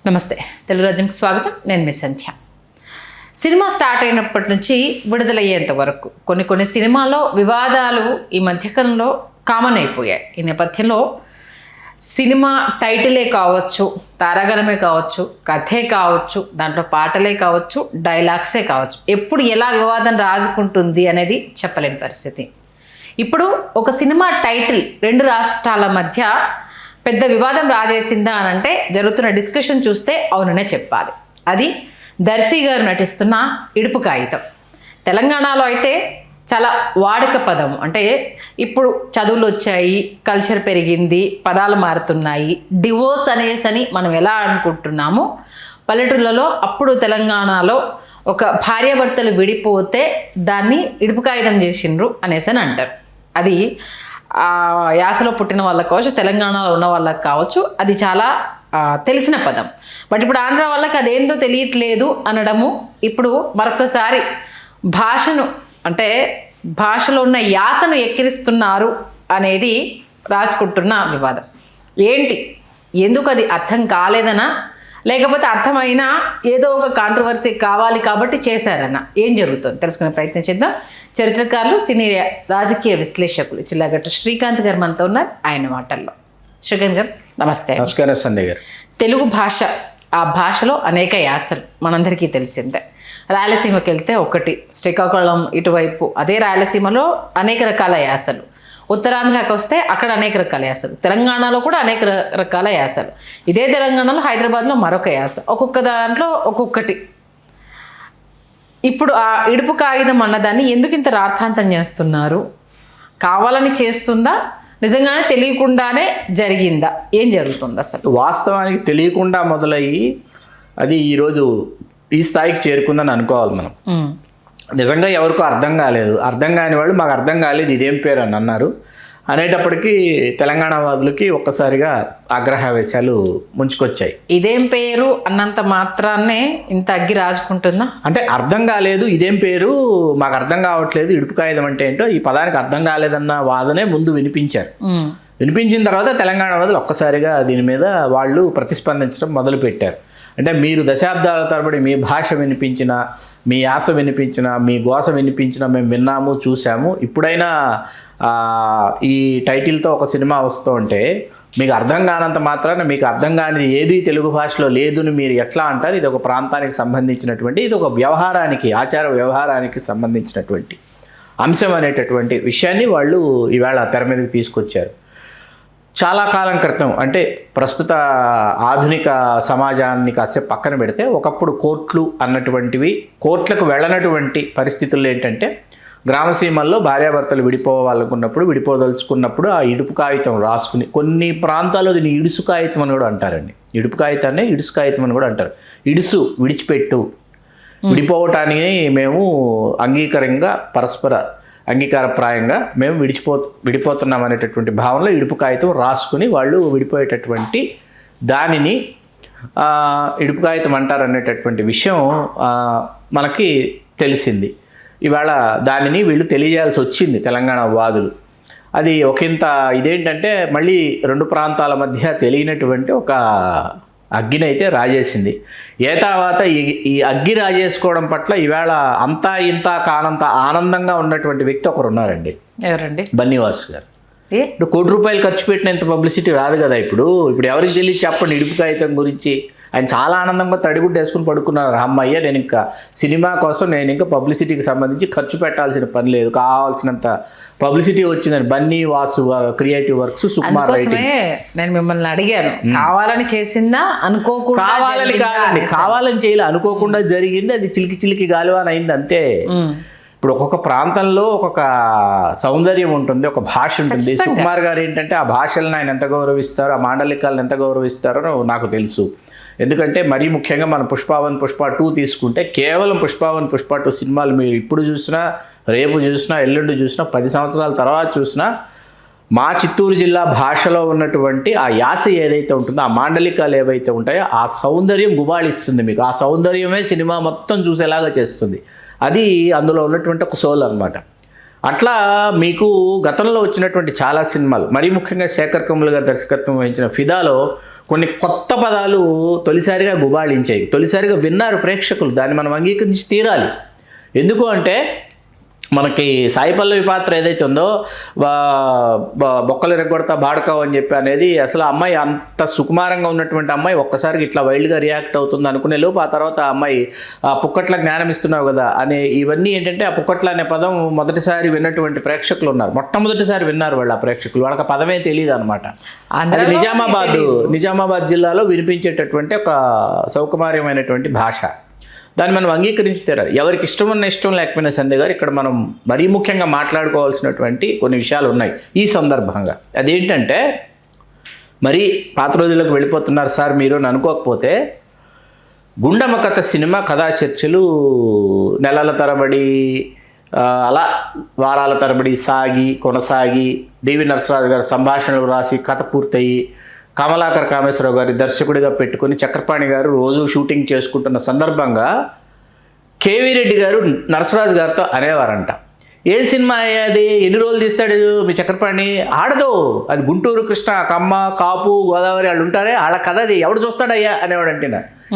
నమస్తే, తెలుగు రాజ్యంకి స్వాగతం. నేను మీ సంధ్య. సినిమా స్టార్ట్ అయినప్పటి నుంచి విడుదలయ్యేంత వరకు కొన్ని సినిమాలో వివాదాలు ఈ మధ్యకాలంలో కామన్ అయిపోయాయి. ఈ నేపథ్యంలో సినిమా టైటిలే కావచ్చు, తారాగణమే కావచ్చు, కథే కావచ్చు, దాంట్లో పాటలే కావచ్చు, డైలాగ్సే కావచ్చు, ఎప్పుడు ఎలా వివాదం రాజుకుంటుంది అనేది చెప్పలేని పరిస్థితి. ఇప్పుడు ఒక సినిమా టైటిల్ రెండు రాష్ట్రాల మధ్య పెద్ద వివాదం రాజేసిందా అని అంటే జరుగుతున్న డిస్కషన్ చూస్తే అవుననే చెప్పాలి. అది దర్శి గారు నటిస్తున్న ఇడుపు కాగితం. తెలంగాణలో అయితే చాలా వాడుక పదం, అంటే ఇప్పుడు చదువులు వచ్చాయి, కల్చర్ పెరిగింది, పదాలు మారుతున్నాయి. డివోర్స్ అనేసని మనం ఎలా అనుకుంటున్నామో పల్లెటూళ్ళలో అప్పుడు తెలంగాణలో ఒక భార్యాభర్తలు విడిపోతే దాన్ని ఇడుపు కాగితం చేసిండ్రు అనేసని అంటారు. అది యాసలో పుట్టిన వాళ్ళకి కావచ్చు, తెలంగాణలో ఉన్న వాళ్ళకి కావచ్చు, అది చాలా తెలిసిన పదం. బట్ ఇప్పుడు ఆంధ్ర వాళ్ళకి అదేందో తెలియట్లేదు అనడము, ఇప్పుడు మరొకసారి భాషను అంటే భాషలో ఉన్న యాసను ఎక్కిరిస్తున్నారు అనేది రాసుకుంటున్న వివాదం. ఏంటి, ఎందుకు అది అర్థం కాలేదనా, లేకపోతే అర్థమైనా ఏదో ఒక కాంట్రవర్సీ కావాలి కాబట్టి చేశారన్న, ఏం జరుగుతుంది తెలుసుకునే ప్రయత్నం చేద్దాం. చరిత్రకారులు, సినీ రాజకీయ విశ్లేషకులు చిల్లగట్ట శ్రీకాంత్ గారు మనతో ఉన్నారు. ఆయన మాటల్లో. శ్రీకాంత్ గారు నమస్తే. నమస్కారం సంధ్య గారు. తెలుగు భాష, ఆ భాషలో అనేక యాసలు మనందరికీ తెలిసిందే. రాయలసీమకి వెళ్తే ఒకటి, శ్రీకాకుళం ఇటువైపు అదే రాయలసీమలో అనేక రకాల యాసలు, ఉత్తరాంధ్రకి వస్తే అక్కడ అనేక రకాల యాసలు, తెలంగాణలో కూడా అనేక రకాల యాసలు, ఇదే తెలంగాణలో హైదరాబాద్లో మరొక యాస, ఒక్కొక్క దాంట్లో ఒక్కొక్కటి. ఇప్పుడు ఆ ఇడుపు కాగితం అన్నదాన్ని ఎందుకు ఇంత రార్థాంతం చేస్తున్నారు? కావాలని చేస్తుందా, నిజంగానే తెలియకుండానే జరిగిందా, ఏం జరుగుతుంది అసలు? వాస్తవానికి తెలియకుండా మొదలయ్యి అది ఈరోజు ఈ స్థాయికి చేరుకుందని అనుకోవాలి మనం. నిజంగా ఎవరికో అర్థం కాలేదు, అర్థం కాని వాళ్ళు మాకు అర్థం కాలేదు ఇదేం పేరు అని అన్నారు అనేటప్పటికీ తెలంగాణ వాదులకి ఒక్కసారిగా ఆగ్రహావేశాలు ముంచుకొచ్చాయి. ఇదేం పేరు అన్నంత మాత్రాన్నే ఇంత అగ్గి రాజుకుంటుందా? అంటే అర్థం కాలేదు, ఇదేం పేరు మాకు అర్థం కావట్లేదు, ఇడుపు కాగితం అంటే ఏంటో ఈ పదానికి అర్థం కాలేదన్న వాదనే ముందు వినిపించారు. వినిపించిన తర్వాత తెలంగాణ వాదులు ఒక్కసారిగా దీని మీద వాళ్ళు ప్రతిస్పందించడం మొదలుపెట్టారు. అంటే మీరు దశాబ్దాల తరబడి మీ భాష వినిపించినా, మీ యాస వినిపించినా, మీ గోస వినిపించినా మేము విన్నాము, చూసాము. ఇప్పుడైనా ఈ టైటిల్తో ఒక సినిమా వస్తూ ఉంటే మీకు అర్థం కానంత మాత్రాన మీకు అర్థం కానిది ఏది తెలుగు భాషలో లేదని మీరు ఎట్లా అంటారు? ఇది ఒక ప్రాంతానికి సంబంధించినటువంటి, ఇది ఒక వ్యవహారానికి, ఆచార వ్యవహారానికి సంబంధించినటువంటి అంశం అనేటటువంటి విషయాన్ని వాళ్ళు ఈవేళ తెర మీదకి తీసుకొచ్చారు. చాలా కాలం క్రితం, అంటే ప్రస్తుత ఆధునిక సమాజాన్ని కాసేపు పక్కన పెడితే ఒకప్పుడు కోర్టులు అన్నటువంటివి, కోర్టులకు వెళ్ళనటువంటి పరిస్థితుల్లో ఏంటంటే గ్రామసీమల్లో భార్యాభర్తలు విడిపోవాలనుకున్నప్పుడు, విడిపోదలుచుకున్నప్పుడు ఆ ఇడుపు కాగితం రాసుకుని, కొన్ని ప్రాంతాల్లో దీన్ని ఇడుసు కాగితం అని కూడా అంటారండి. ఇడుపు కాగితాన్ని ఇడుసు కాగితం అని కూడా అంటారు. ఇడుసు విడిచిపెట్టు, విడిపోవటానికి మేము అంగీకారంగా పరస్పర అంగీకారప్రాయంగా మేము విడిపోతున్నాం అనేటటువంటి భావనలో ఇడుపు కాగితం రాసుకుని వాళ్ళు విడిపోయేటటువంటి దానిని ఇడుపు కాగితం అంటారు అనేటటువంటి విషయం మనకి తెలిసింది. ఇవాళ దానిని వీళ్ళు తెలియజేయాల్సి వచ్చింది తెలంగాణ వాదులు. అది ఒకంత ఇదేంటంటే మళ్ళీ రెండు ప్రాంతాల మధ్య తెలియనటువంటి ఒక అగ్గిని అయితే రాజేసింది. తర్వాత ఈ అగ్గి రాజేసుకోవడం పట్ల ఈవేళ అంతా ఇంత కానంత ఆనందంగా ఉన్నటువంటి వ్యక్తి ఒకరు ఉన్నారండి. ఎవరండి? బన్నీవాసు గారు. ఇప్పుడు ₹1 ఖర్చు పెట్టిన ఇంత పబ్లిసిటీ రాదు కదా. ఇప్పుడు ఎవరికి తెలియదు చెప్పండి ఇడుపు కాగితం గురించి. ఆయన చాలా ఆనందంగా తడిగుడ్డ వేసుకుని పడుకున్నారు. అమ్మయ్య, నేను ఇంకా సినిమా కోసం నేను ఇంకా పబ్లిసిటీకి సంబంధించి ఖర్చు పెట్టాల్సిన పని లేదు, కావాల్సినంత పబ్లిసిటీ వచ్చిందని. Bunny Vasu creative works, Sukumar writings. నేను మిమ్మల్ని అడిగాను, కావాలని చేసిందా, అనుకోకుండా? కావాలని కాదండి, కావాలని చేయలే, అనుకోకుండా జరిగింది. అది చిలికి చిలికి గాలివాన అయింది అంతే. ఇప్పుడు ఒక్కొక్క ప్రాంతంలో ఒక్కొక్క సౌందర్యం ఉంటుంది, ఒక భాష ఉంటుంది. సుకుమార్ గారు ఏంటంటే ఆ భాషలను ఆయన ఎంత గౌరవిస్తారో, ఆ మాండలికాలను ఎంత గౌరవిస్తారో నాకు తెలుసు. ఎందుకంటే మరీ ముఖ్యంగా మనం పుష్ప1, పుష్ప2 తీసుకుంటే కేవలం పుష్ప1, పుష్ప2 సినిమాలు మీరు ఇప్పుడు చూసినా, రేపు చూసినా, ఎల్లుండి చూసినా, 10 సంవత్సరాల తర్వాత చూసినా మా చిత్తూరు జిల్లా భాషలో ఉన్నటువంటి ఆ యాస ఏదైతే ఉంటుందో, ఆ మాండలికాలు ఏవైతే ఉంటాయో ఆ సౌందర్యం గుబాళిస్తుంది మీకు. ఆ సౌందర్యమే సినిమా మొత్తం చూసేలాగా చేస్తుంది. అది అందులో ఉన్నటువంటి ఒక సోల్ అనమాట. అట్లా మీకు గతంలో వచ్చినటువంటి చాలా సినిమాలు, మరీ ముఖ్యంగా శేఖర్ కమ్ముల్ గారు దర్శకత్వం వహించిన ఫిదాలో కొన్ని కొత్త పదాలు తొలిసారిగా గుబాళించాయి. తొలిసారిగా విన్నారు ప్రేక్షకులు, దాన్ని మనం అంగీకరించి తీరాలి. ఎందుకు అంటే మనకి సాయి పల్లవి పాత్ర ఏదైతే ఉందో బొక్కలు ఎరగొడతా బాడకావు అని చెప్పి అనేది, అసలు అమ్మాయి అంత సుకుమారంగా ఉన్నటువంటి అమ్మాయి ఒక్కసారికి ఇట్లా వైల్డ్గా రియాక్ట్ అవుతుంది అనుకునే లోపు ఆ తర్వాత ఆ అమ్మాయి పుక్కట్ల జ్ఞానం ఇస్తున్నావు కదా అనే ఇవన్నీ ఏంటంటే, ఆ పుక్కట్ల అనే పదం మొదటిసారి విన్నటువంటి ప్రేక్షకులు ఉన్నారు, మొట్టమొదటిసారి విన్నారు వాళ్ళు ఆ ప్రేక్షకులు, వాళ్ళకి ఆ పదమే తెలియదు అనమాట. అది నిజామాబాద్ జిల్లాలో వినిపించేటటువంటి ఒక సౌకుమార్యమైనటువంటి భాష. దాన్ని మనం అంగీకరించి తీరాలి. ఎవరికి ఇష్టం లేకపోయినా సంధ్య గారు, ఇక్కడ మనం మరీ ముఖ్యంగా మాట్లాడుకోవాల్సినటువంటి కొన్ని విషయాలు ఉన్నాయి ఈ సందర్భంగా. అదేంటంటే, మరీ పాత రోజులకు వెళ్ళిపోతున్నారు సార్ మీరు అని అనుకోకపోతే, గుండమ్మ కథ సినిమా కథా చర్చలు నెలల తరబడి అలా వారాల తరబడి కొనసాగి డివి నరసరాజు గారు సంభాషణలు రాసి కథ పూర్తయి కమలాకర్ కామేశ్వరరావు గారి దర్శకుడిగా పెట్టుకుని చక్రపాణి గారు రోజు షూటింగ్ చేసుకుంటున్న సందర్భంగా కేవీ రెడ్డి గారు నరసరాజు గారితో అనేవారంట, ఏ సినిమా అది, ఎన్ని రోజులు తీస్తాడు మీ చక్రపాణి, ఆడదు అది, గుంటూరు కృష్ణ కమ్మ కాపు గోదావరి వాళ్ళు ఉంటారే వాళ్ళ కథ అది, ఎవడు చూస్తాడయ్యా అనేవాడంటే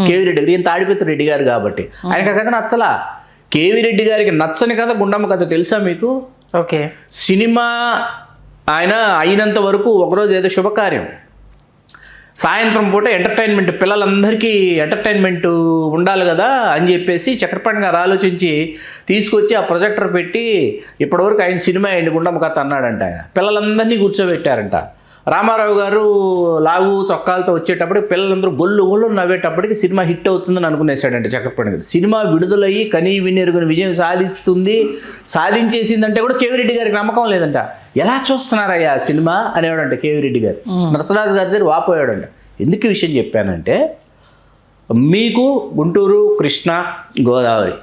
కేవీ రెడ్డి గారు. ఈయన తాడిపత్రి రెడ్డి గారు కాబట్టి ఆయనకి ఆ కథ నచ్చలా. కేవీ రెడ్డి గారికి నచ్చని కథ గుండమ్మ కథ తెలుసా మీకు? ఓకే. సినిమా ఆయన అయినంత వరకు ఒకరోజు ఏదో శుభకార్యం, సాయంత్రం పూట ఎంటర్టైన్మెంట్, పిల్లలందరికీ ఎంటర్టైన్మెంట్ ఉండాలి కదా అని చెప్పేసి చక్రపాణి గారు ఆలోచించి తీసుకొచ్చి ఆ ప్రొజెక్టర్ పెట్టి ఇప్పటివరకు ఆయన సినిమా అయింది గుండమ్మ కథ అన్నాడంట. ఆయన పిల్లలందరినీ కూర్చోబెట్టారంట. రామారావు గారు లాగు చొక్కాలతో వచ్చేటప్పటికి పిల్లలందరూ గొల్లు నవ్వేటప్పటికి సినిమా హిట్ అవుతుందని అనుకునేసాడంటే చక్రపాణి గారు. సినిమా విడుదలయ్యి కనీ వినిరుగుని విజయం సాధించేసిందంటే కూడా కేవీ రెడ్డి గారికి నమ్మకం లేదంట. ఎలా చూస్తున్నారయ్యా సినిమా అనేవాడంట కేవీ రెడ్డి గారు. నరసరాజు గారి దగ్గర వాపోయాడంట. ఎందుకు ఈ విషయం చెప్పానంటే, మీకు గుంటూరు కృష్ణ గోదావరి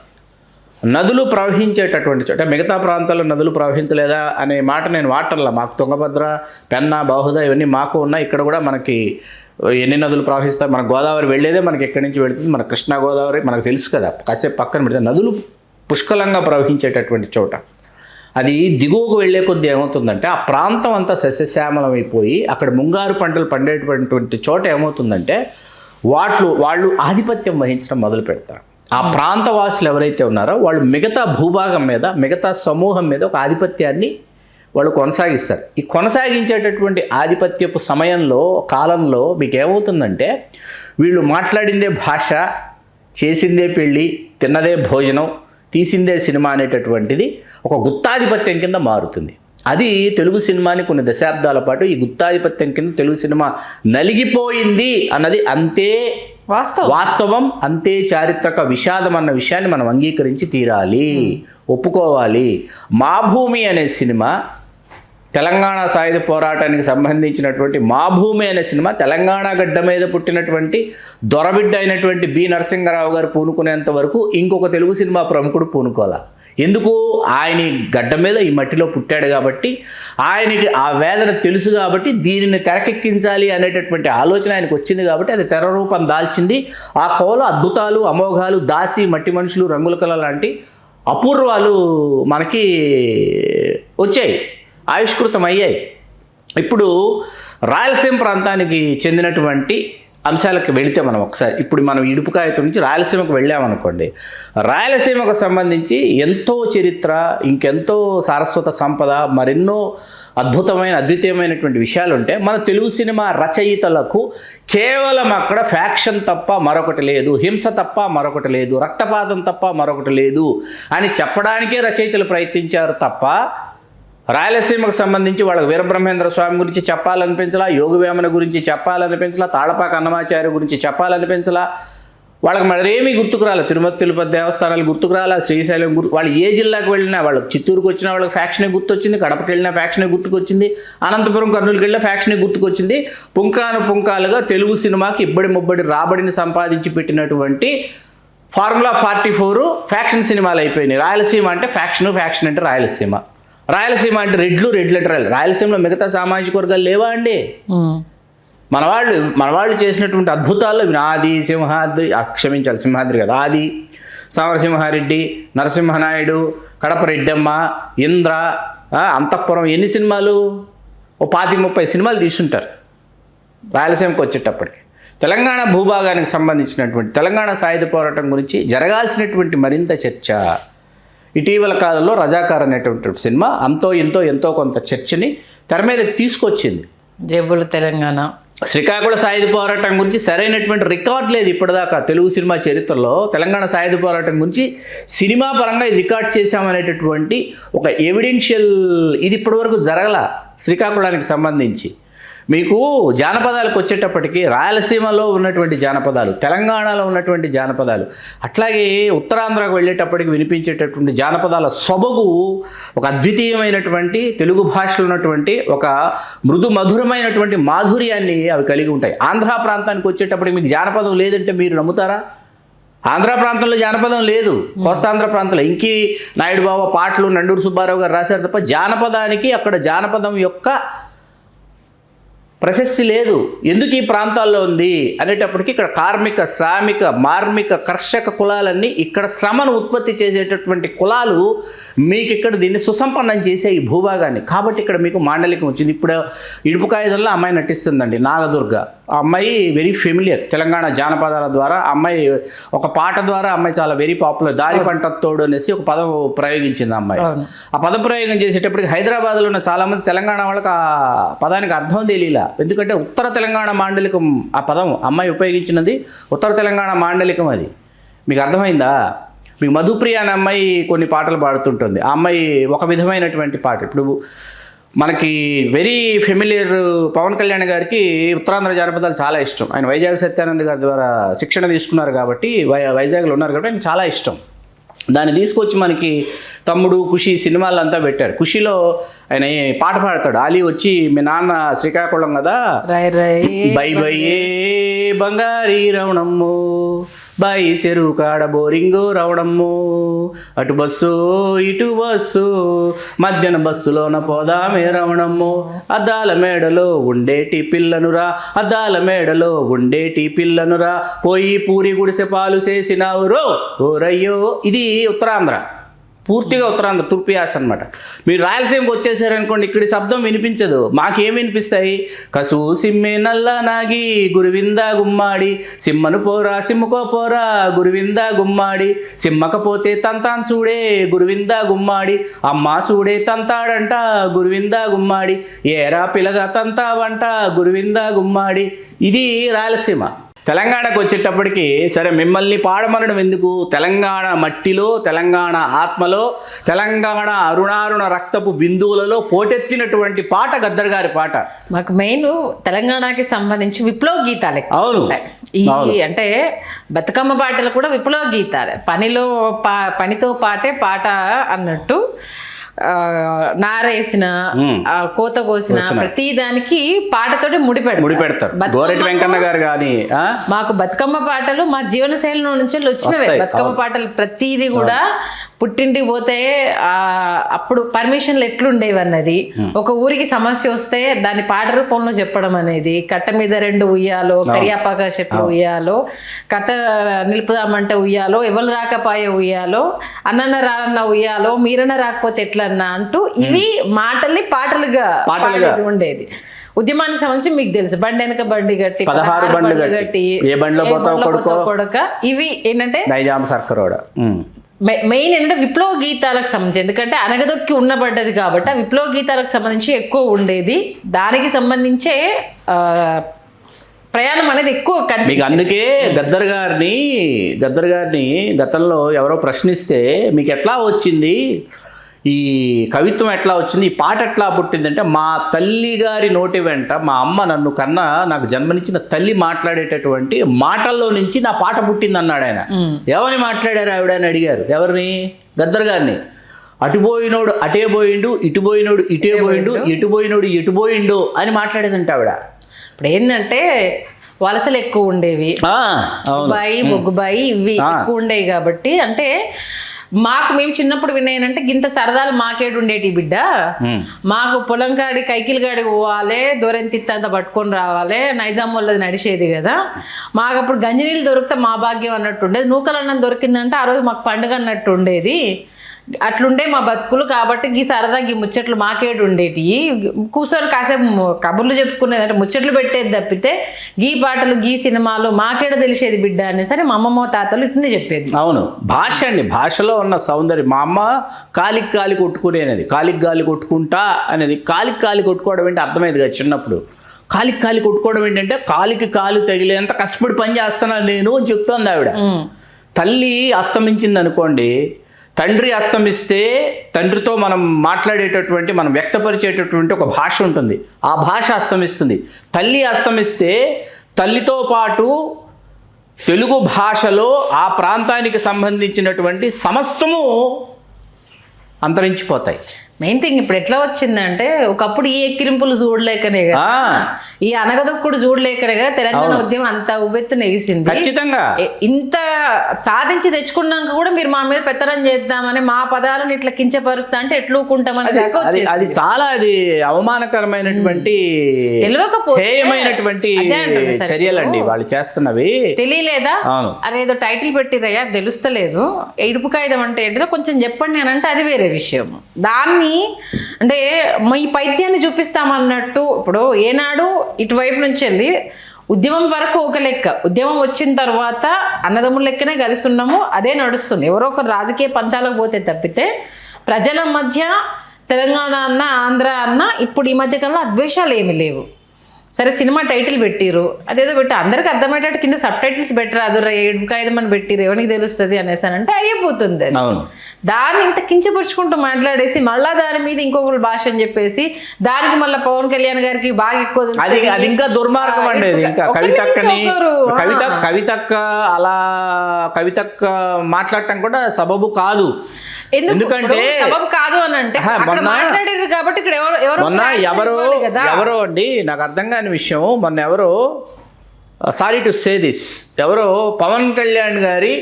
నదులు ప్రవహించేటటువంటి చోట మిగతా ప్రాంతాల్లో నదులు ప్రవహించలేదా అనే మాట నేను వాటర్లా, మాకు తుంగభద్ర, పెన్నా, బాహుదా ఇవన్నీ మాకు ఉన్నాయి. ఇక్కడ కూడా మనకి ఎన్ని నదులు ప్రవహిస్తాయి, మన గోదావరి వెళ్ళేదే మనకి ఎక్కడి నుంచి వెళుతుంది, మన కృష్ణా గోదావరి మనకు తెలుసు కదా, కాసేపు పక్కన పెడితే నదులు పుష్కలంగా ప్రవహించేటటువంటి చోట. అది దిగువకు వెళ్ళే కొద్దీ ఏమవుతుందంటే ఆ ప్రాంతం అంతా సస్యశ్యామలమైపోయి అక్కడ ముంగారు పంటలు పండేటటువంటి చోట ఏమవుతుందంటే వాళ్ళు ఆధిపత్యం వహించడం మొదలు పెడతారు. ఆ ప్రాంతవాసులు ఎవరైతే ఉన్నారో వాళ్ళు మిగతా భూభాగం మీద, మిగతా సమూహం మీద ఒక ఆధిపత్యాన్ని వాళ్ళు కొనసాగిస్తారు. ఈ కొనసాగించేటటువంటి ఆధిపత్యపు కాలంలో మీకు ఏమవుతుందంటే, వీళ్ళు మాట్లాడిందే భాష, చేసిందే పెళ్ళి, తిన్నదే భోజనం, తీసిందే సినిమా అనేటటువంటిది ఒక గుత్తాధిపత్యం కింద మారుతుంది. అది తెలుగు సినిమాని కొన్ని దశాబ్దాల పాటు ఈ గుత్తాధిపత్యం కింద తెలుగు సినిమా నలిగిపోయింది అన్నది అంతే వాస్తవం, అంతే చారిత్రక విషాదం అన్న విషయాన్ని మనం అంగీకరించి తీరాలి, ఒప్పుకోవాలి. మా భూమి అనే సినిమా, తెలంగాణ సాయుధ పోరాటానికి సంబంధించినటువంటి మా భూమి అనే సినిమా, తెలంగాణ గడ్డ మీద పుట్టినటువంటి దొరబిడ్డ అయినటువంటి బి నరసింహారావు గారు పూనుకునేంత వరకు ఇంకొక తెలుగు సినిమా ప్రముఖుడు పూనుకోవాలా. ఎందుకు? ఆయన గడ్డ మీద ఈ మట్టిలో పుట్టాడు కాబట్టి, ఆయనకి ఆ వేదన తెలుసు కాబట్టి, దీనిని తెరకెక్కించాలి అనేటటువంటి ఆలోచన ఆయనకు వచ్చింది కాబట్టి అది తెర రూపం దాల్చింది. ఆ కోలో అద్భుతాలు, అమోఘాలు, దాసి, మట్టి మనుషులు, రంగుల కళ లాంటి అపూర్వాలు మనకి వచ్చాయి, ఆవిష్కృతం అయ్యాయి. ఇప్పుడు రాయలసీమ ప్రాంతానికి చెందినటువంటి అంశాలకు వెళితే మనం ఒకసారి, ఇప్పుడు మనం ఇడుపుకాయత నుంచి రాయలసీమకు వెళ్ళామనుకోండి, రాయలసీమకు సంబంధించి ఎంతో చరిత్ర, ఇంకెంతో సారస్వత సంపద, మరెన్నో అద్భుతమైనటువంటి విషయాలు ఉంటే, మన తెలుగు సినిమా రచయితలకు కేవలం అక్కడ ఫ్యాక్షన్ తప్ప మరొకటి లేదు, హింస తప్ప మరొకటి లేదు, రక్తపాతం తప్ప మరొకటి లేదు అని చెప్పడానికే రచయితలు ప్రయత్నించారు తప్ప, రాయలసీమకు సంబంధించి వాళ్ళకి వీరబ్రహ్మేంద్ర స్వామి గురించి చెప్పాలనిపించలా, యోగవేమన గురించి చెప్పాలనిపించలా, తాళపాక అన్నమాచార్య గురించి చెప్పాలనిపించలా, వాళ్ళకి మరేమీ గుర్తుకురాలి, తిరుపతి దేవస్థానాలు గుర్తుకురాలా, శ్రీశైలం వాళ్ళు ఏ జిల్లాకు వెళ్ళినా, వాళ్ళకి చిత్తూరుకు వచ్చినా వాళ్ళకి ఫ్యాక్షనే గుర్తొచ్చింది, కడపకి వెళ్ళినా ఫ్యాక్షనే గుర్తుకొచ్చింది, అనంతపురం కర్నూలుకి వెళ్ళినా ఫ్యాక్షనే గుర్తుకొచ్చింది. పుంకాలుగా తెలుగు సినిమాకి ఇబ్బడి ముబ్బడి రాబడిని సంపాదించి పెట్టినటువంటి ఫార్ములా 44 ఫ్యాక్షన్ సినిమాలు అయిపోయినాయి. రాయలసీమ అంటే ఫ్యాక్షన్ అంటే రాయలసీమ అంటే రెడ్లు రాయలసీమలో మిగతా సామాజిక వర్గాలు లేవా అండి? మన వాళ్ళు చేసినటువంటి అద్భుతాల్లో ఆది, సింహాద్రి, క్షమించాలి సింహాద్రి కదా, ఆది, సమరసింహారెడ్డి, నరసింహనాయుడు, కడప రెడ్డమ్మ, ఇంద్ర, అంతఃపురం, ఎన్ని సినిమాలు? ఓ 25-30 సినిమాలు తీసుంటారు రాయలసీమకు వచ్చేటప్పటికి. తెలంగాణ భూభాగానికి సంబంధించినటువంటి తెలంగాణ సాయుధ పోరాటం గురించి జరగాల్సినటువంటి మరింత చర్చ ఇటీవల కాలంలో రజాకార్ అనేటువంటి సినిమా ఎంతో కొంత చర్చని తెర మీదకి తీసుకొచ్చింది. జేబులు తెలంగాణ, శ్రీకాకుళం సాయుధ పోరాటం గురించి సరైనటువంటి రికార్డ్ లేదు ఇప్పటిదాకా తెలుగు సినిమా చరిత్రలో. తెలంగాణ సాయుధ పోరాటం గురించి సినిమా పరంగా ఇది రికార్డ్ చేశామనేటటువంటి ఒక ఎవిడెన్షియల్ ఇది ఇప్పటివరకు జరగల శ్రీకాకుళానికి సంబంధించి. మీకు జానపదాలకు వచ్చేటప్పటికి రాయలసీమలో ఉన్నటువంటి జానపదాలు, తెలంగాణలో ఉన్నటువంటి జానపదాలు, అట్లాగే ఉత్తరాంధ్రకు వెళ్ళేటప్పటికి వినిపించేటటువంటి జానపదాల సొబగు ఒక అద్వితీయమైనటువంటి తెలుగు భాషలో ఉన్నటువంటి ఒక మృదు మధురమైనటువంటి మాధుర్యాన్ని అవి కలిగి ఉంటాయి. ఆంధ్ర ప్రాంతానికి వచ్చేటప్పటికి మీకు జానపదం లేదంటే మీరు నమ్ముతారా? ఆంధ్ర ప్రాంతంలో జానపదం లేదు, కోస్తాంధ్ర ప్రాంతంలో ఇంకి నాయుడు బాబా పాటలు నండూరు సుబ్బారావు గారు రాశారు తప్ప జానపదానికి అక్కడ జానపదం యొక్క ప్రశస్తి లేదు. ఎందుకు ఈ ప్రాంతాల్లో ఉంది అనేటప్పటికీ ఇక్కడ కార్మిక, శ్రామిక, మార్మిక, కర్షక కులాలన్నీ ఇక్కడ శ్రమను ఉత్పత్తి చేసేటటువంటి కులాలు మీకు ఇక్కడ దీన్ని సుసంపన్నం చేసే ఈ భూభాగాన్ని. కాబట్టి ఇక్కడ మీకు మాండలికం వచ్చింది. ఇప్పుడు ఇడుపు కాగితంలో అమ్మాయి నటిస్తుందండి, నాగదుర్గ. ఆ అమ్మాయి వెరీ ఫెమిలియర్ తెలంగాణ జానపదాల ద్వారా. అమ్మాయి ఒక పాట ద్వారా అమ్మాయి చాలా వెరీ పాపులర్. దారి పంట తోడు అనేసి ఒక పదం ప్రయోగించింది అమ్మాయి. ఆ పద ప్రయోగం చేసేటప్పటికి హైదరాబాద్లో ఉన్న చాలామంది తెలంగాణ వాళ్ళకి ఆ పదానికి అర్థం తెలియలా. ఎందుకంటే ఉత్తర తెలంగాణ మాండలికం ఆ పదం అమ్మాయి ఉపయోగించినది ఉత్తర తెలంగాణ మాండలికం. అది మీకు అర్థమైందా? మీకు మధుప్రియ అనే అమ్మాయి కొన్ని పాటలు పాడుతుంటుంది. ఆ అమ్మాయి ఒక విధమైనటువంటి పాట. ఇప్పుడు మనకి వెరీ ఫెమిలియర్ పవన్ కళ్యాణ్ గారికి ఉత్తరాంధ్ర జానపదాలు చాలా ఇష్టం. ఆయన వైజాగ్ సత్యానంద్ గారి ద్వారా శిక్షణ తీసుకున్నారు కాబట్టి, వైజాగ్లో ఉన్నారు కాబట్టి ఆయన చాలా ఇష్టం. దాన్ని తీసుకొచ్చి మనకి తమ్ముడు, ఖుషి సినిమాలంతా పెట్టారు. ఖుషిలో ఆయన పాట పాడతాడు. ఆలీ వచ్చి మీ నాన్న శ్రీకాకుళం కదా, బై బై ఏ బంగారీ రవణమ్ము, బాయి చెరువు కాడ బోరింగు రవణమ్ము, అటు బస్సు ఇటు బస్సు మధ్యాహ్న బస్సులోన పోదామే రవణమ్ము, అద్దాల మేడలో ఉండేటి పిల్లనురా, అద్దాల మేడలో ఉండేటి పిల్లనురా, పోయి పూరి గుడిసె పాలు చేసినావు రో ఓరయ్యో. ఇది ఉత్తరాంధ్ర, పూర్తిగా ఉత్తరాంధ్ర తూర్పు యాస అనమాట. మీరు రాయలసీమకు వచ్చేసారనుకోండి, ఇక్కడి శబ్దం వినిపించదు. మాకేం వినిపిస్తాయి? కసు సిమ్మె నల్ల నాగి గురువిందా గుమ్మాడి, సిమ్మను పోరా సిమ్ముకో పోరా గురువిందా గుమ్మాడి, సిమ్మకపోతే తంతాన్ సూడే గురువిందా గుమ్మాడి, అమ్మ సూడే తంతాడంట గురువిందా గుమ్మాడి, ఏరా పిలగా తంతావంట గురువిందా గుమ్మాడి. ఇది రాయలసీమ. తెలంగాణకు వచ్చేటప్పటికి సరే మిమ్మల్ని పాడమనడం ఎందుకు? తెలంగాణ మట్టిలో, తెలంగాణ ఆత్మలో, తెలంగాణ అరుణారుణ రక్తపు బిందువులలో పోటెత్తినటువంటి పాట గద్దర్ గారి పాట. మాకు మెయిన్ తెలంగాణకి సంబంధించి విప్లవ గీతాలు. అవును, అంటే బతుకమ్మ పాటలు కూడా విప్లవ గీతాలే. పనితో పాటే పాట అన్నట్టు. నారేసిన, కోత కోసిన ప్రతి దానికి పాటతోటి ముడిపెడతారు. గోరెటి వెంకన్న గారు కానీ మాకు బతుకమ్మ పాటలు మా జీవన శైలి నుంచి వచ్చినవే. బతుకమ్మ పాటలు ప్రతిదీ కూడా పుట్టింటికి పోతే అప్పుడు పర్మిషన్లు ఎట్లుండేవి అన్నది, ఒక ఊరికి సమస్య వస్తే దాన్ని పాట రూపంలో చెప్పడం అనేది, కట్ట మీద 2 ఉయ్యాలో, కరియాపాక చెట్లు ఉయ్యాలో, కట్ట నిలుపుదామంటే ఉయ్యాలో, ఎవరు రాకపోయే ఉయ్యాలో, అన్నన్న రాన్న ఉయ్యాలో, మీరన్న రాకపోతే ఎట్లన్నా అంటూ ఇవి మాటల్ని పాటలుగా ఉండేది. ఉద్యమానికి సంబంధించి మీకు తెలుసు, బండి వెనక బండి గట్టి, 16 బండ్లు గట్టి, ఏ బండిలో కొడక, ఇవి ఏంటంటే మెయిన్ ఏంటంటే విప్లవ గీతాలకు సంబంధించి. ఎందుకంటే అనగదొక్కి ఉండబడ్డది కాబట్టి ఆ విప్లవ గీతాలకు సంబంధించి ఎక్కువ ఉండేది. దానికి సంబంధించే ప్రయాణం అనేది ఎక్కువ మీకు. అందుకే గద్దర్ గారిని గతంలో ఎవరో ప్రశ్నిస్తే మీకు ఎట్లా వచ్చింది ఈ కవిత్వం, ఎట్లా వచ్చింది, ఈ పాట ఎట్లా పుట్టిందంటే, మా తల్లి గారి నోటి వెంట మా అమ్మ నన్ను కన్నా నాకు జన్మనిచ్చిన తల్లి మాట్లాడేటటువంటి మాటల్లో నుంచి నా పాట పుట్టింది అన్నాడు ఆయన. ఎవరిని మాట్లాడారు ఆవిడ అని అడిగారు. ఎవరిని? గద్దర్ గారిని. అటుపోయినోడు అటే పోయిండు, ఇటు పోయినోడు ఇటే పోయిండు, ఎటు పోయినోడు ఎటు పోయిండు అని మాట్లాడేదంట ఆవిడ. ఇప్పుడు ఏంటంటే వలసలు ఎక్కువ ఉండేవి, బాయి బొగ్గుబాయి ఇవి ఎక్కువ ఉండేవి కాబట్టి, అంటే మేము చిన్నప్పుడు విన్నాయనంటే గింత సరదాలు మాకేడు ఉండేటి బిడ్డ, మాకు పొలం కాడి కైకిల్ కాడి పోవాలి, దూరంతిత్తంత పట్టుకొని రావాలి, నైజాం వాళ్ళది నడిచేది కదా, మాకు అప్పుడు గంజినీళ్ళు దొరికితే మా భాగ్యం అన్నట్టు ఉండేది, నూకలన్నం దొరికిందంటే ఆ రోజు మాకు పండుగ అన్నట్టు ఉండేది. అట్లుండే మా బతుకులు కాబట్టి గీ సరదా గీ ముచ్చట్లు మాకేడు ఉండేటి కూర్చొని కాసేపు కబుర్లు చెప్పుకునేది అంటే ముచ్చట్లు పెట్టేది తప్పితే గీ పాటలు గీ సినిమాలు మాకేడు తెలిసేది బిడ్డ అని సరే మా అమ్మమ్మ తాతలు ఇట్లనే చెప్పేది. అవును, భాష అండి, భాషలో ఉన్న సౌందర్యం. మా అమ్మ కాలికి కాలి కొట్టుకునేది, కాలికి గాలి కొట్టుకుంటా అనేది. కాలికి కాలి కొట్టుకోవడం ఏంటి అర్థమైంది కదా చిన్నప్పుడు. కాలికి కాలి కొట్టుకోవడం ఏంటంటే కాలికి కాలు తగిలేంత కష్టపడి పని చేస్తున్నాను నేను అని చెప్తోంది ఆవిడ. తల్లి అస్తమించింది అనుకోండి, తండ్రి అస్తమిస్తే తండ్రితో మనం మాట్లాడేటటువంటి మనం వ్యక్తపరిచేటటువంటి ఒక భాష ఉంటుంది, ఆ భాష అస్తమిస్తుంది. తల్లి అస్తమిస్తే తల్లితో పాటు తెలుగు భాషలో ఆ ప్రాంతానికి సంబంధించినటువంటి సమస్తము అంతరించిపోతాయి. మెయిన్ థింగ్ ఇప్పుడు ఎట్లా వచ్చిందంటే ఒకప్పుడు ఈ ఎక్కిరింపులు చూడలేకనే కదా, ఈ అనగదొక్కుడు చూడలేకనే కదా తెలంగాణ ఉద్యమం అంత ఉవ్వెత్తున ఎగిసింది. ఖచ్చితంగా ఇంత సాధించి తెచ్చుకున్నాక కూడా మీరు మా మీద పెత్తనం చేద్దామని మా పదాలను ఇట్లా కించపరుస్తా అంటే ఎట్లూకుంటామని అది చాలా అది అవమానకరమైనటువంటి హేయమైనటువంటి చర్యలండి వాళ్ళు చేస్తున్నవి. తెలియలేదా? అరేదో టైటిల్ పెట్టిరయ్యా తెలుస్తలేదు, ఇడుపు కాగితం అంటే ఏంటిదో కొంచెం చెప్పండి అని అంటే అది వేరే విషయం. దాన్ని అంటే ఈ పైత్యాన్ని చూపిస్తామన్నట్టు ఇప్పుడు ఏనాడు ఇటువైపు నుంచి వెళ్ళి ఉద్యమం వరకు ఒక లెక్క, ఉద్యమం వచ్చిన తర్వాత అన్నదమ్ముల లెక్కనే కలిసి ఉన్నాము, అదే నడుస్తుంది. ఎవరో ఒక రాజకీయ పంతాలకు పోతే తప్పితే ప్రజల మధ్య తెలంగాణ అన్న ఆంధ్ర అన్న ఇప్పుడు ఈ మధ్య కాలంలో అద్వేషాలు ఏమీ లేవు. సరే సినిమా టైటిల్ పెట్టిరు, అదేదో పెట్టి అందరికి అర్థమయ్యేటట్టు కింద సబ్ టైటిల్స్ పెట్టరాదు, ఏడుపు కాగితం అని పెట్టిరు, ఎవరికి తెలుస్తుంది అనేసి అంటే అయిపోతుంది. దాన్ని ఇంత కించపరుచుకుంటూ మాట్లాడేసి మళ్ళా దాని మీద ఇంకొకరు భాష అని చెప్పేసి దానికి మళ్ళీ పవన్ కళ్యాణ్ గారికి బాగా ఎక్కువ అది ఇంకా దుర్మార్గం అండి. ఇంకా కవితక్క అలా కవితక్క మాట్లాడటం కూడా సబబు కాదు. ఎందుకంటే సబబు కాదు అని అంటే మాట్లాడారు కాబట్టి ఇక్కడ ఎవరో అండి నాకు అర్థం కాని విషయం, మొన్న ఎవరో సారీ టు సే దిస్, ఎవరో పవన్ కళ్యాణ్ గారి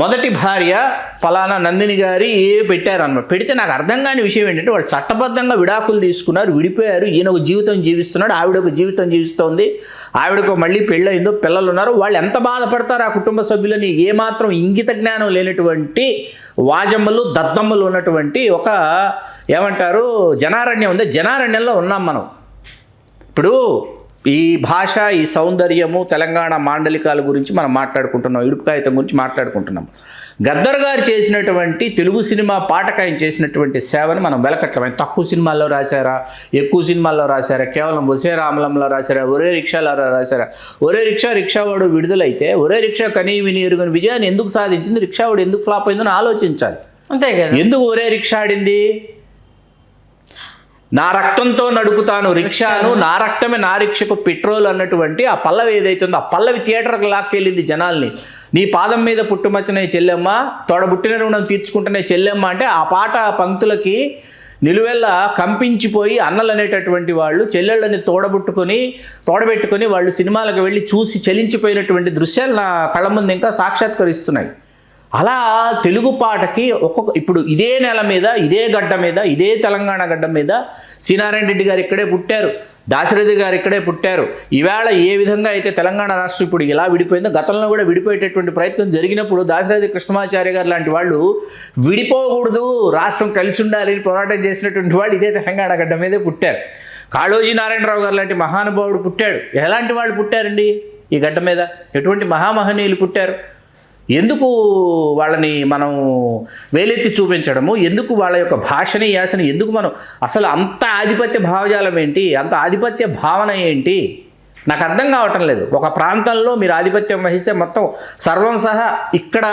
మొదటి భార్య ఫలానా నందిని గారి పెట్టారన్నమాట. పెడితే నాకు అర్థం కాని విషయం ఏంటంటే వాళ్ళు చట్టబద్ధంగా విడాకులు తీసుకున్నారు, విడిపోయారు, ఈయన ఒక జీవితం జీవిస్తున్నాడు, ఆవిడ ఒక జీవితం జీవిస్తోంది, ఆవిడకు మళ్ళీ పెళ్ళయిందో పిల్లలు ఉన్నారు, వాళ్ళు ఎంత బాధపడతారు ఆ కుటుంబ సభ్యులని ఏమాత్రం ఇంగిత జ్ఞానం లేనటువంటి వాజమ్మలు దద్దమ్మలు ఉన్నటువంటి ఒక ఏమంటారు జనారణ్యం ఉంది. జనారణ్యంలో ఉన్నాం మనం. ఇప్పుడు ఈ భాష, ఈ సౌందర్యము, తెలంగాణ మాండలికాల గురించి మనం మాట్లాడుకుంటున్నాం, ఇడుపు కాగితం గురించి మాట్లాడుకుంటున్నాం. గద్దర్ గారు చేసినటువంటి తెలుగు సినిమా పాటకు ఆయన చేసినటువంటి సేవను మనం వెలకట్టలేం. తక్కువ సినిమాల్లో రాశారా, ఎక్కువ సినిమాల్లో రాశారా, కేవలం ఒసే రామలంలో రాశారా, ఒరే రిక్షాలో రాశారా? ఒరే రిక్షావాడు విడుదలైతే ఒరే రిక్షా కనీ విని ఎరుగని విజయాన్ని ఎందుకు సాధించింది, రిక్షావాడు ఎందుకు ఫ్లాప్ అయిందని ఆలోచించాలి. అంతే కదా. ఎందుకు ఒరే రిక్షా ఆడింది? నా రక్తంతో నడుపుతాను రిక్షాను, నా రక్తమే నా రిక్షకు పెట్రోల్ అన్నటువంటి ఆ పల్లవి ఏదైతుందో ఆ పల్లవి థియేటర్కి లాక్కెళ్ళింది జనాల్ని. నీ పాదం మీద పుట్టుమచ్చనే చెల్లెమ్మ, తోడబుట్టిన రుణం తీర్చుకుంటేనే చెల్లెమ్మ అంటే ఆ పాట పంక్తులకి నిలువెల్లా కంపించిపోయి అన్నలు అనేటటువంటి వాళ్ళు చెల్లెళ్ళని తోడబెట్టుకొని వాళ్ళు సినిమాలకు వెళ్ళి చూసి చలించిపోయినటువంటి దృశ్యాలు నా కళ్ళ ముందు ఇంకా సాక్షాత్కరిస్తున్నాయి. అలా తెలుగు పాటకి ఇప్పుడు ఇదే నెల మీద, ఇదే గడ్డ మీద, ఇదే తెలంగాణ గడ్డ మీద శ్రీనారాయణ రెడ్డి గారు ఇక్కడే పుట్టారు, దాశరథి గారు ఇక్కడే పుట్టారు. ఈవేళ ఏ విధంగా అయితే తెలంగాణ రాష్ట్రం ఇప్పుడు ఇలా విడిపోయిందో గతంలో కూడా విడిపోయేటటువంటి ప్రయత్నం జరిగినప్పుడు దాశరథి కృష్ణమాచార్య గారు లాంటి వాళ్ళు విడిపోకూడదు, రాష్ట్రం కలిసి ఉండాలి పోరాటం చేసినటువంటి వాళ్ళు ఇదే తెలంగాణ గడ్డ మీదే పుట్టారు. కాళోజీ నారాయణరావు గారు లాంటి మహానుభావుడు పుట్టాడు. ఎలాంటి వాళ్ళు పుట్టారండి ఈ గడ్డ మీద? ఎటువంటి మహామహనీయులు పుట్టారు? ఎందుకు వాళ్ళని మనం వేలెత్తి చూపించడము, ఎందుకు వాళ్ళ యొక్క భాషని యాసని ఎందుకు మనం అసలు అంత ఆధిపత్య భావజాలం ఏంటి, అంత ఆధిపత్య భావన ఏంటి నాకు అర్థం కావటం లేదు. ఒక ప్రాంతంలో మీరు ఆధిపత్యం వహిస్తే మొత్తం సర్వం సహా ఇక్కడ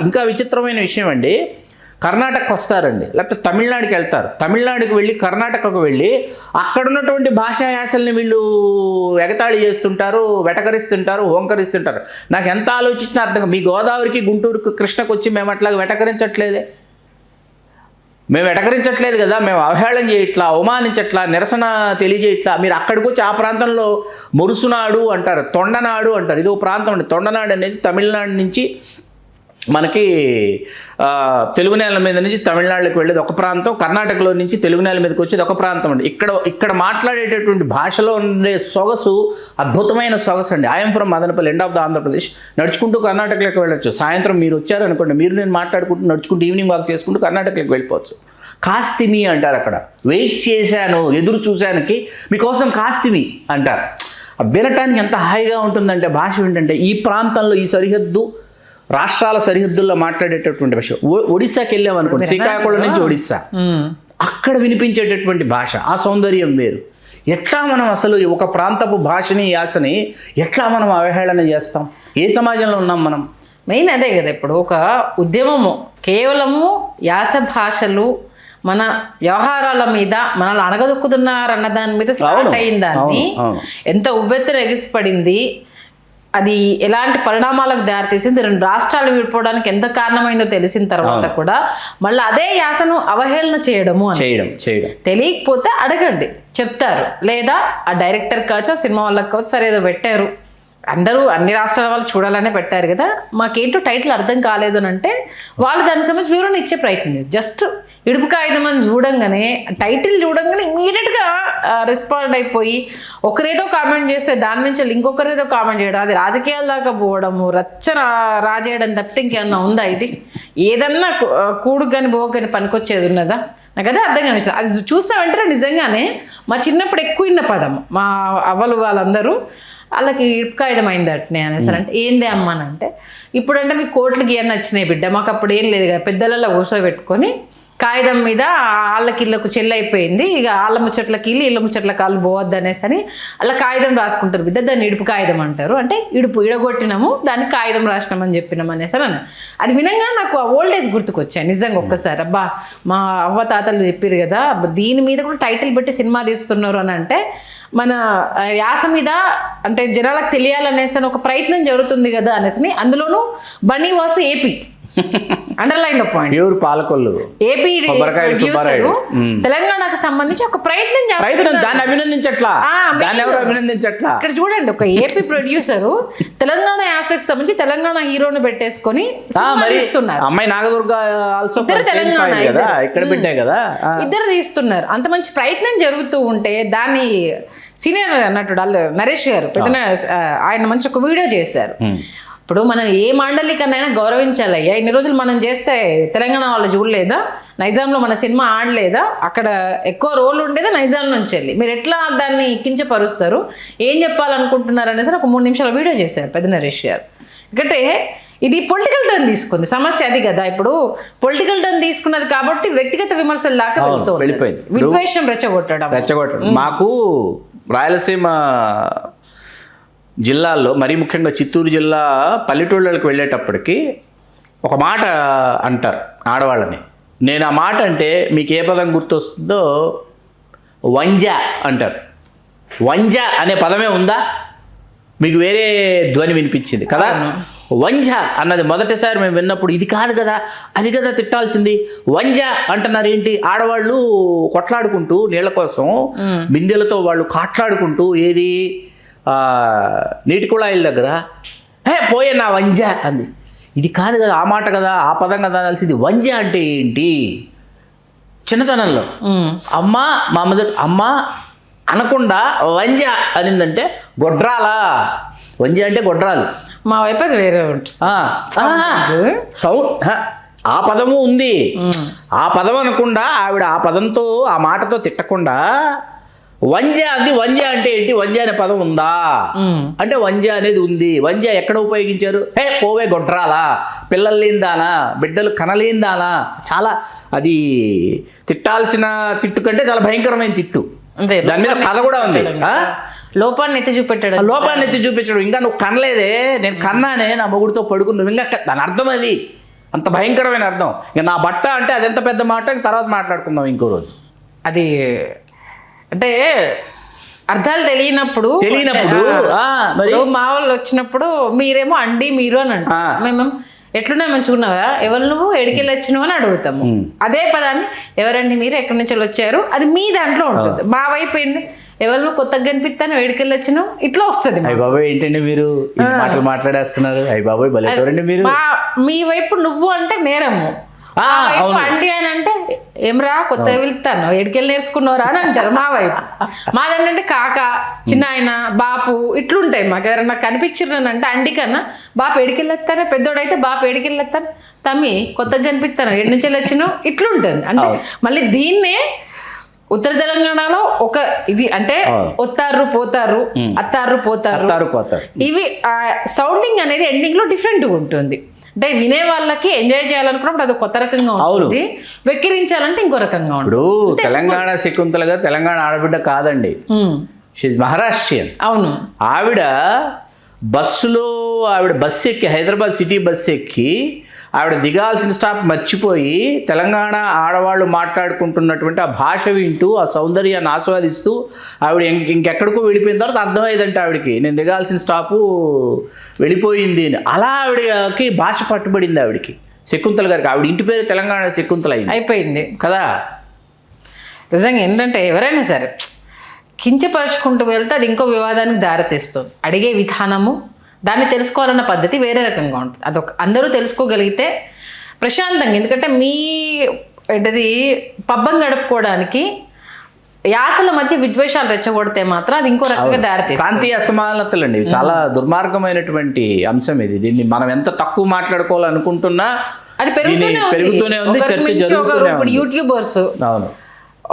ఇంకా విచిత్రమైన విషయం అండి, కర్ణాటకకు వస్తారండి, లేకపోతే తమిళనాడుకి వెళ్తారు, తమిళనాడుకి వెళ్ళి కర్ణాటకకు వెళ్ళి అక్కడ ఉన్నటువంటి భాషా యాసల్ని వీళ్ళు ఎగతాళి చేస్తుంటారు, వెటకరిస్తుంటారు, హోంకరిస్తుంటారు. నాకు ఎంత ఆలోచించినా అర్థం. మీ గోదావరికి గుంటూరుకి కృష్ణకు వచ్చి మేము అట్లాగా వెటకరించట్లేదే, మేము వెటకరించట్లేదు కదా, మేము అవహేళన చేయట్లా, అవమానించట్లా, నిరసన తెలియజేయట్లా. మీరు అక్కడికి వచ్చి ఆ ప్రాంతంలో మురుసునాడు అంటారు, తొండనాడు అంటారు. ఇది ఒక ప్రాంతం అండి. తొండనాడు అనేది తమిళనాడు నుంచి మనకి తెలుగు నేల మీద నుంచి తమిళనాడులోకి వెళ్ళేది ఒక ప్రాంతం, కర్ణాటకలో నుంచి తెలుగు నేల మీదకి వచ్చేది ఒక ప్రాంతం అండి. ఇక్కడ మాట్లాడేటటువంటి భాషలో ఉండే సొగసు అద్భుతమైన సొగసు అండి. I'm from Madanapalle, end of the Andhra Pradesh. నడుచుకుంటూ కర్ణాటకలోకి వెళ్ళొచ్చు. సాయంత్రం మీరు వచ్చారనుకోండి, మీరు నేను మాట్లాడుకుంటూ నడుచుకుంటూ ఈవినింగ్ వాక్ చేసుకుంటూ కర్ణాటకలోకి వెళ్ళిపోవచ్చు. కాస్తిమి అంటారు అక్కడ. వెయిట్ చేశాను, ఎదురు చూశానికి మీకోసం కాస్తిమి అంటారు. వినటానికి ఎంత హాయిగా ఉంటుందంటే భాష ఏంటంటే ఈ ప్రాంతంలో ఈ సరిహద్దు రాష్ట్రాల సరిహద్దుల్లో మాట్లాడేటటువంటి భాష. ఒడిశాకి వెళ్ళామనుకోండి, శ్రీకాకుళం నుంచి ఒడిశా, అక్కడ వినిపించేటటువంటి భాష, ఆ సౌందర్యం వేరు. ఎట్లా మనం అసలు ఒక ప్రాంతపు భాషని యాసని ఎట్లా మనం అవహేళన చేస్తాం? ఏ సమాజంలో ఉన్నాం మనం? మెయిన్ అదే కదా. ఇప్పుడు ఒక ఉద్యమము కేవలము యాస భాషలు మన వ్యవహారాల మీద మనల్ని అణగదొక్కుతున్నారన్న దాని మీద స్టార్ట్ అయిన దాన్ని ఎంత ఉవ్వెత్తున ఎగిసిపడింది, అది ఎలాంటి పరిణామాలకు దారితీసింది, 2 రాష్ట్రాలు విడిపోవడానికి ఎంత కారణమైందో తెలిసిన తర్వాత కూడా మళ్ళీ అదే యాసను అవహేళన చేయడము చేయడం తెలియకపోతే అడగండి, చెప్తారు. లేదా ఆ డైరెక్టర్ కావచ్చు, సినిమా వాళ్ళకి కావచ్చు, సరే ఏదో పెట్టారు, అందరూ అన్ని రాష్ట్రాల వాళ్ళు చూడాలనే పెట్టారు కదా, మాకేంటో టైటిల్ అర్థం కాలేదు అని అంటే వాళ్ళు దానికి సంబంధించి వివరణ ఇచ్చే ప్రయత్నం చేస్తారు. జస్ట్ ఇడుపు కాగితం అని చూడంగానే, టైటిల్ చూడంగానే ఇమీడియట్గా రెస్పాండ్ అయిపోయి ఒకరేదో కామెంట్ చేస్తే దాని నుంచి ఇంకొకరేదో కామెంట్ చేయడం, అది రాజకీయాల దాకా పోవడము, రాజేయడం తప్పితే ఇంకేమన్నా ఉందా? ఇది ఏదన్నా కూడుకు కానీ బోగు కానీ పనికొచ్చేది ఉన్నదా? నాకు అదే అర్థం కాని. అది చూస్తా వెంటనే నిజంగానే మా చిన్నప్పుడు ఎక్కువ విన్న పదం, మా అవ్వలు వాళ్ళందరూ వాళ్ళకి ఇటుకాయుధం అయింది అట్నే అనేసి అంటే ఏందే అమ్మానంటే, ఇప్పుడంటే మీకు కోట్లకి ఏం నచ్చినాయి బిడ్డ, మాకు అప్పుడు ఏం లేదు కదా, పెద్దలలో కూర్చోబెట్టుకొని కాగితం మీద వాళ్ళకి ఇళ్ళకు చెల్లైపోయింది, ఇక వాళ్ళ ముచ్చట్లకి ఇళ్ళ ముచ్చట్లకి వాళ్ళు పోవద్దు అనేసి అని అలా కాగితం రాసుకుంటారు బిడ్డ, దాన్ని ఇడుపు కాగితం అంటారు. అంటే ఇడగొట్టినాము, దానికి కాగితం రాసినామని చెప్పినాం అనేసి అని. అది వినంగా నాకు ఆ ఓల్డ్ ఏజ్ గుర్తుకొచ్చాయి నిజంగా ఒక్కసారి. అబ్బా మా అవ్వ తాతలు చెప్పారు కదా, దీని మీద కూడా టైటిల్ పెట్టి సినిమా తీస్తున్నారు అని అంటే మన యాస మీద అంటే జనాలకు తెలియాలనేసి ఒక ప్రయత్నం జరుగుతుంది కదా అనేసి. అందులోనూ Bunny Vasu AP underline point, pure Palakollu AP producer, తెలంగాణకు సంబంధించి ఒక ప్రయత్నం దాన్ని అభినందించట్లా. ఇక్కడ చూడండి, ఒక ఏపీ ప్రొడ్యూసర్ తెలంగాణ యాసకి సంబంధించి తెలంగాణ హీరోని పెట్టేసుకొని అమ్మాయి నాగదుర్గ తెలంగాణ ఇక్కడ పెట్టే కదా, ఇద్దరు తీస్తున్నారు. అంత మంచి ప్రయత్నం జరుగుతూ ఉంటే దాన్ని సీనియర్ నటుడు నరేష్ గారు ఆయన మంచి ఒక వీడియో చేశారు. ఇప్పుడు మనం ఏ మాండలికనైనా గౌరవించాలయ్యా, ఇన్ని రోజులు మనం చేస్తే తెలంగాణ వాళ్ళు చూడలేదా, నైజాంలో మన సినిమా ఆడలేదా, అక్కడ ఎక్కువ రోల్ ఉండేదా నైజాం నుంచి వెళ్ళి, మీరు ఎట్లా దాన్ని కించపరుస్తారు, ఏం చెప్పాలనుకుంటున్నారు అనేసి ఒక 3 నిమిషాల వీడియో చేశారు పెద్ద నరేష్ గారు. ఎందుకంటే ఇది పొలిటికల్ టర్న్ తీసుకుంది, సమస్య అది కదా. ఇప్పుడు పొలిటికల్ టర్న్ తీసుకున్నది కాబట్టి వ్యక్తిగత విమర్శల దాకా వెళ్తుంది, విద్వేషం రెచ్చగొట్టడం. మాకు రాయలసీమ జిల్లాల్లో మరీ ముఖ్యంగా చిత్తూరు జిల్లా పల్లెటూళ్ళకి వెళ్ళేటప్పటికి ఒక మాట అంటారు ఆడవాళ్ళని. నేను ఆ మాట అంటే మీకు ఏ పదం గుర్తొస్తుందో, వంజ అంటారు. వంజ అనే పదమే ఉందా? మీకు వేరే ధ్వని వినిపించింది కదా. వంజ అన్నది మొదటిసారి మేము విన్నప్పుడు ఇది కాదు కదా, అది కదా తిట్టాల్సింది, వంజ అంటున్నారు ఏంటి? ఆడవాళ్ళు కొట్లాడుకుంటూ నీళ్ళ కోసం బిందెలతో వాళ్ళు కాట్లాడుకుంటూ ఏది నీటి కుళాయిల దగ్గర పోయే నా వంజ అంది. ఇది కాదు కదా, ఆ మాట కదా, ఆ పదం కదా అనాల్సింది. వంజ అంటే ఏంటి? చిన్నతనంలో అమ్మ మా మొదటి అమ్మ అనకుండా వంజ అనిందంటే గొడ్రాలా. వంజ అంటే గొడ్రాలు. మా వైపు అది వేరే సౌండ్, ఆ పదము ఉంది. ఆ పదం అనకుండా ఆవిడ ఆ పదంతో ఆ మాటతో తిట్టకుండా వంజ అంది. వంజ అంటే ఏంటి? వంజ అనే పదం ఉందా అంటే వంజ అనేది ఉంది. వంజ ఎక్కడ ఉపయోగించారు? పోవే గొడ్రాలా, పిల్లలు లేనిదానా, బిడ్డలు కనలేనిదానా. చాలా అది తిట్టాల్సిన తిట్టు కంటే చాలా భయంకరమైన తిట్టు. దాని మీద కథ కూడా ఉంది. లోపాన్ని ఎత్తి చూపించడం. ఇంకా నువ్వు కనలేదే, నేను కన్నానే, నా మొగుడితో పడుకున్నావు, ఇంకా దాని అర్థం అది అంత భయంకరమైన అర్థం. ఇంకా నా బట్ట అంటే అది ఎంత పెద్ద మాట, తర్వాత మాట్లాడుకుందాం ఇంకో రోజు. అది అంటే అర్థాలు తెలియనప్పుడు మా వాళ్ళు వచ్చినప్పుడు మీరేమో అండి మీరు అని అంటారు, మేము ఎట్లున్నా మంచుకున్నావా, ఎవరు నువ్వు ఎడికెళ్ళి వచ్చినావు అని అడుగుతాము. అదే పదాన్ని ఎవరండి మీరు, ఎక్కడి నుంచి వచ్చారు, అది మీ దాంట్లో ఉంటుంది. మా వైపు ఏంటి, ఎవరు కొత్తగా కనిపిస్తాను వేడికెళ్ళి వచ్చినావు ఇట్లా వస్తుంది అయ్య బాబాయ్ ఏంటండి మీరు ఇన్ని మాటలు మాట్లాడేస్తున్నారు, అయ్య బాబాయ్ భలేటోరండి మీరు. మీ వైపు నువ్వు అంటే నేరము, ఆ, అవును. అండి అని అంటే ఏమరా కొత్తగా వెళ్తాను ఏడికెళ్ళి నేర్చుకున్నారా అని అంటారు మా వైపు. మాదేంటంటే కాక చిన్న ఆయన బాపు ఇట్లుంటాయి. మాకు ఎవరైనా కనిపించిర్రనంటే అండి కన్నా బాపు ఏడికెళ్ళొస్తాను, పెద్దోడైతే బాపు ఏడికెళ్ళొస్తాను, తమ్మి కొత్తగా కనిపిస్తాను ఏడు నుంచి వచ్చినావు ఇట్లుంటుంది. అంటే మళ్ళీ దీన్నే ఉత్తర తెలంగాణలో ఒక ఇది అంటే వస్తారు పోతారు, అత్తారు పోతారు, ఇవి సౌండింగ్ అనేది ఎండింగ్ లో డిఫరెంట్గా ఉంటుంది. అంటే వినే వాళ్ళకి ఎంజాయ్ చేయాలనుకున్నప్పుడు అది కొత్త రకంగా ఉంటుంది, వెక్కిరించాలంటే ఇంకో రకంగా ఉంటుంది. ఇప్పుడు తెలంగాణ శకుంతల గారు తెలంగాణ ఆడబిడ్డ కాదండి, షీజ్ మహారాష్ట్రియన్. అవును. ఆవిడ బస్సు ఎక్కి హైదరాబాద్ సిటీ బస్సు ఎక్కి ఆవిడ దిగాల్సిన స్టాప్ మర్చిపోయి తెలంగాణ ఆడవాళ్ళు మాట్లాడుకుంటున్నటువంటి ఆ భాష వింటూ ఆ సౌందర్యాన్ని ఆస్వాదిస్తూ ఆవిడ ఇంకెక్కడికో వెళ్ళిపోయిన తర్వాత అర్థమైందంటే ఆవిడకి నేను దిగాల్సిన స్టాపు వెళ్ళిపోయింది అని. అలా ఆవిడకి భాష పట్టుబడింది ఆవిడకి, శకుంతల గారికి. ఆవిడ ఇంటి పేరు తెలంగాణ శకుంతల అయిపోయింది కదా. నిజంగా ఏంటంటే ఎవరైనా సరే కించపరుచుకుంటూ వెళ్తే అది ఇంకో వివాదానికి దారితీస్తుంది. అడిగే విధానము, దాన్ని తెలుసుకోవాలన్న పద్ధతి వేరే రకంగా ఉంటుంది. అదొక అందరూ తెలుసుకోగలిగితే ప్రశాంతంగా, ఎందుకంటే మీ ఏంటది పబ్బం గడుపుకోవడానికి యాసల మధ్య విద్వేషాలు రెచ్చగొడితే మాత్రం అది ఇంకో రకంగా దారితీస్తుంది. ప్రాంతీయ అసమానతలండి చాలా దుర్మార్గమైనటువంటి అంశం ఇది. దీన్ని మనం ఎంత తక్కువ మాట్లాడుకోవాలనుకుంటున్నా అది పెరుగుతూనే ఉంది. చర్చ జరుగుతూనే ఉంది. యూట్యూబర్స్, అవును,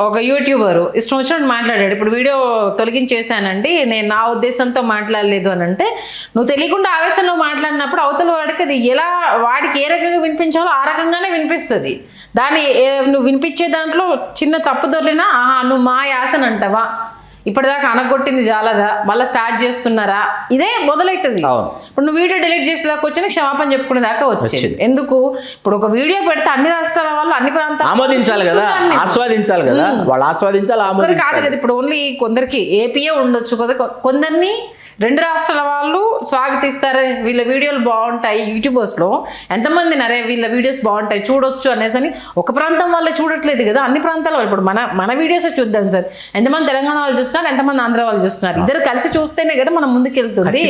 ఒక యూట్యూబరు ఇష్టం వచ్చినట్టు మాట్లాడాడు. ఇప్పుడు వీడియో తొలగించేశానండి, నేను నా ఉద్దేశంతో మాట్లాడలేదు అని అంటే, నువ్వు తెలియకుండా ఆవేశంలో మాట్లాడినప్పుడు అవతల వాడికి అది ఎలా వాడికి ఏ రకంగా వినిపించాలో ఆ రకంగానే వినిపిస్తుంది. దాన్ని నువ్వు వినిపించే దాంట్లో చిన్న తప్పు దొరికినా నువ్వు మా యాసన అంటావా, ఇప్పటిదాకా అనగొట్టింది జాలదా, మళ్ళీ స్టార్ట్ చేస్తున్నారా, ఇదే మొదలవుతుంది. ఇప్పుడు నువ్వు వీడియో డిలీట్ చేసేదాకా వచ్చి క్షమాపణ చెప్పుకునే దాకా వచ్చేది. ఎందుకు ఇప్పుడు ఒక వీడియో పెడితే అన్ని రాష్ట్రాల వాళ్ళు అన్ని ప్రాంతాలు ఆమోదించాలి కదా, ఆస్వాదించాలి కదా, వాళ్ళు ఆస్వాదించాలి కాదు కదా. ఇప్పుడు ఓన్లీ కొందరికి ఏపీఏ ఉండొచ్చు కదా, కొందరిని 2 రాష్ట్రాల వాళ్ళు స్వాగతిస్తారు, వీళ్ళ వీడియోలు బాగుంటాయి. యూట్యూబర్స్లో ఎంతమంది నరే వీళ్ళ వీడియోస్ బాగుంటాయి చూడొచ్చు అనేసి అని ఒక ప్రాంతం వాళ్ళే చూడట్లేదు కదా, అన్ని ప్రాంతాల వాళ్ళు. ఇప్పుడు మన వీడియోస్ చూద్దాం సార్, ఎంతమంది తెలంగాణ వాళ్ళు చూస్తున్నారు, ఎంతమంది ఆంధ్ర వాళ్ళు చూస్తున్నారు, ఇద్దరు కలిసి చూస్తేనే కదా మనం ముందుకెళ్తుంది.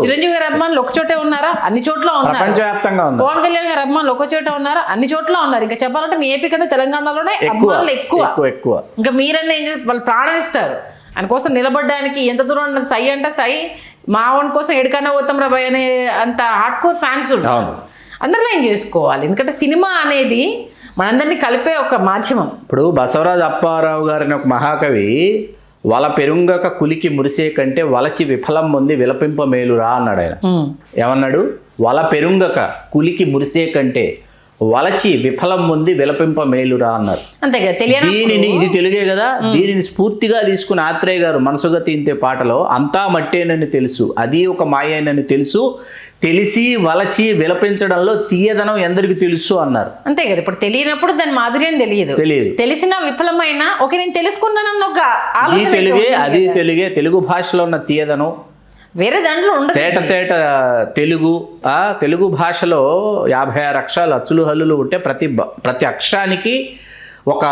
చిరంజీవి గారి అభిమానులు ఒక చోటే ఉన్నారా, అన్ని చోట్ల ఉన్నారు. పవన్ కళ్యాణ్ గారి అభిమానులు ఒక చోట ఉన్నారా, అన్ని చోట్ల ఉన్నారు. ఇంకా చెప్పాలంటే మీ ఏపీ కంటే తెలంగాణలోనే అభిమానులు ఎక్కువ. ఇంకా మీరన్నా ఏం వాళ్ళు ప్రాణం ఇస్తారు ఆయన కోసం నిలబడడానికి. ఎంత దూరం సై అంటే సై, మా వాడి కోసం ఎడికన్నా పోతాం రా భయ్ అనే అంత హార్డ్ కోర్ ఫ్యాన్స్ ఉంటారు. అండర్లైన్ చేసుకోవాలి, ఎందుకంటే సినిమా అనేది మనందరినీ కలిపే ఒక మాధ్యమం. ఇప్పుడు బసవరాజు అప్పారావు గారిని ఒక మహాకవి వల పెరుంగక కులికి మురిసే కంటే వలచి విఫలం పొంది విలపింప మేలురా అన్నాడు ఆయన. ఏమన్నాడు? వల పెరుంగక కులికి మురిసే కంటే వలచి విఫలం పొంది విలపింప మేలురా అన్నారు. అంతే కదా. దీనిని ఇది తెలుగే కదా, దీనిని స్ఫూర్తిగా తీసుకుని ఆత్రేయ గారు మనసుగా తీంతే పాటలో అంతా మట్టేనని తెలుసు, అది ఒక మాయేనని తెలుసు, తెలిసి వలచి విలపించడంలో తీయదనం ఎందరికి తెలుసు అన్నారు. అంతే కదా. ఇప్పుడు తెలియనప్పుడు దాని మాధుర్యం తెలియదు, తెలిసిన విఫలమైన ఓకే నేను తెలుసుకున్నానన్న ఒక ఆలోచన. అది తెలుగే, తెలుగు భాషలో ఉన్న తీయదనం వేరే దాంట్లో ఉండదు. తేట తెలుగు భాషలో 56 అక్షరాలు అచ్చులు హల్లులు ఉంటే ప్రతి అక్షరానికి ఒక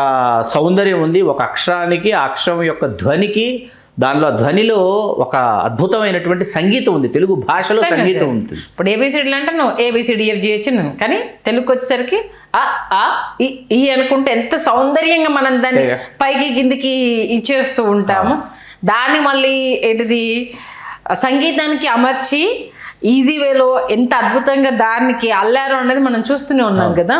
సౌందర్యం ఉంది. ఒక అక్షరానికి ఆ అక్షరం యొక్క ధ్వనికి, దానిలో ధ్వనిలో ఒక అద్భుతమైనటువంటి సంగీతం ఉంది. తెలుగు భాషలో సంగీతం ఉంటుంది. ఇప్పుడు ఏబిసిడీలు అంటే నువ్వు ABCDFG కానీ తెలుగుకి వచ్చేసరికి ఈ అనుకుంటే ఎంత సౌందర్యంగా మనం దాన్ని పైకి కిందికి ఇచ్చేస్తూ ఉంటాము. దాన్ని మళ్ళీ ఏంటిది సంగీతానికి అమర్చి ఈజీ వేలో ఎంత అద్భుతంగా దానికి అల్లారో అనేది మనం చూస్తూనే ఉన్నాం కదా.